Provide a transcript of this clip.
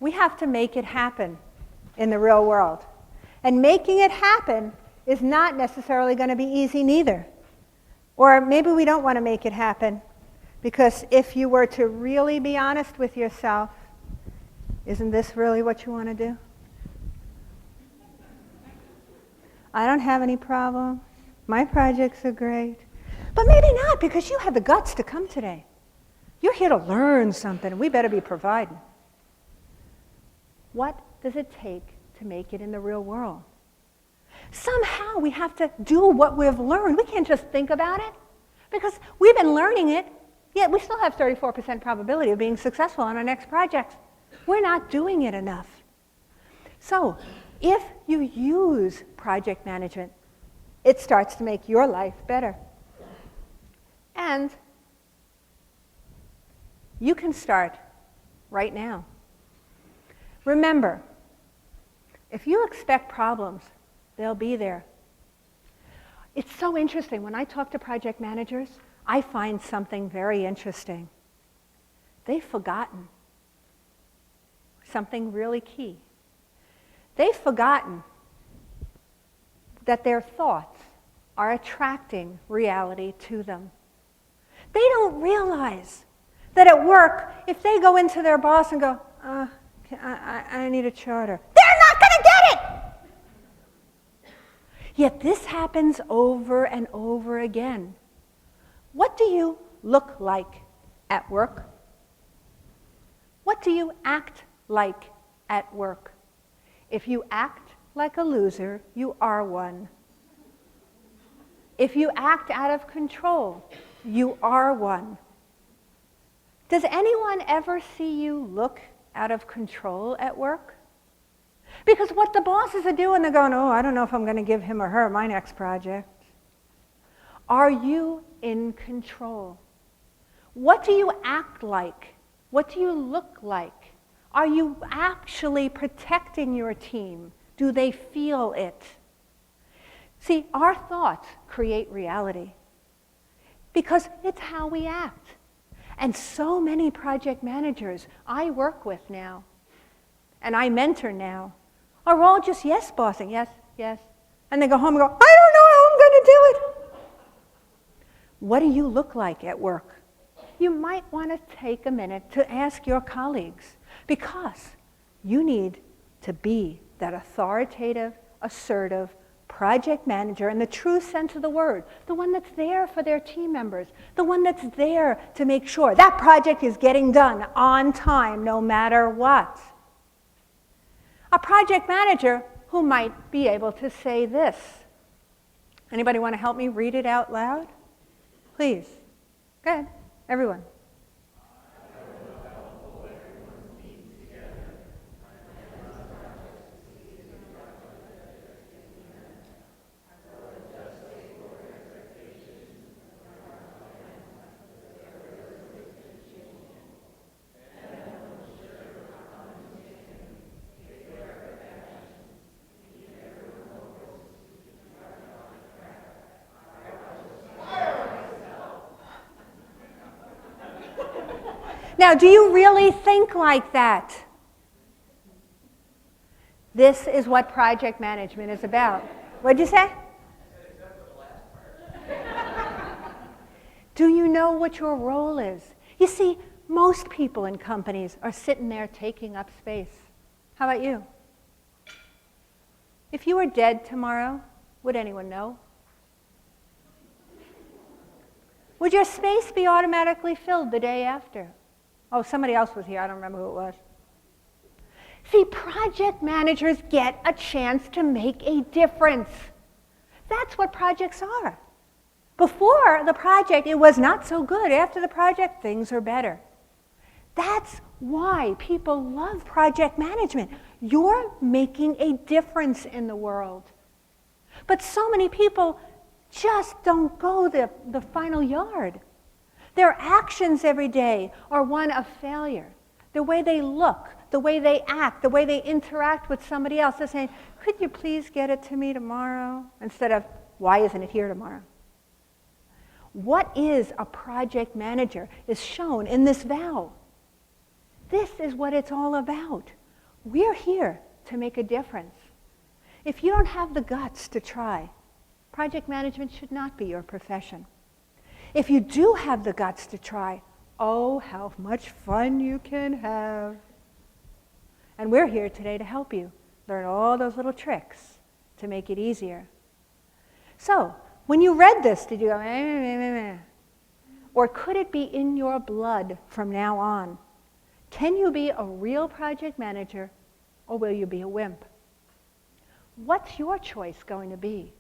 We have to make it happen in the real world. And making it happen is not necessarily going to be easy neither. Or maybe we don't want to make it happen, because if you were to really be honest with yourself, isn't this really what you want to do? I don't have any problems. My projects are great. But maybe not, because you had the guts to come today. You're here to learn something, and we better be providing. What does it take to make it in the real world? Somehow we have to do what we've learned. We can't just think about it, because we've been learning it, yet we still have 34% probability of being successful on our next project. We're not doing it enough. So if you use project management, it starts to make your life better. And you can start right now. Remember, if you expect problems, they'll be there. It's so interesting. When I talk to project managers, I find something very interesting. They've forgotten something really key. They've forgotten that their thoughts are attracting reality to them. They don't realize that at work, if they go into their boss and go, I need a charter, they're not going to get it! Yet this happens over and over again. What do you look like at work? What do you act like at work? If you act like a loser, you are one. If you act out of control, you are one. Does anyone ever see you look out of control at work? Because what the bosses are doing, they're going, I don't know if I'm going to give him or her my next project. Are you in control? What do you act like? What do you look like? Are you actually protecting your team? Do they feel it? See, our thoughts create reality because it's how we act. And so many project managers I work with now, and I mentor now, are all just yes bossing, yes, yes. And they go home and go, I don't know how I'm going to do it. What do you look like at work? You might want to take a minute to ask your colleagues, because you need to be that authoritative, assertive project manager in the true sense of the word, the one that's there for their team members, the one that's there to make sure that project is getting done on time no matter what. A project manager who might be able to say this. Anybody want to help me read it out loud? Please. Go ahead, everyone. Now, do you really think like that? This is what project management is about. What'd you say? Do you know what your role is? You see, most people in companies are sitting there taking up space. How about you? If you were dead tomorrow, would anyone know? Would your space be automatically filled the day after? Oh, somebody else was here. I don't remember who it was. See, project managers get a chance to make a difference. That's what projects are. Before the project, it was not so good. After the project, things are better. That's why people love project management. You're making a difference in the world. But so many people just don't go the final yard. Their actions every day are one of failure. The way they look, the way they act, the way they interact with somebody else. They're saying, could you please get it to me tomorrow? Instead of, why isn't it here tomorrow? What is a project manager is shown in this vow. This is what it's all about. We're here to make a difference. If you don't have the guts to try, project management should not be your profession. If you do have the guts to try, oh, how much fun you can have. And we're here today to help you learn all those little tricks to make it easier. So, when you read this, did you go, meh, meh, meh, meh? Or could it be in your blood from now on? Can you be a real project manager, or will you be a wimp? What's your choice going to be?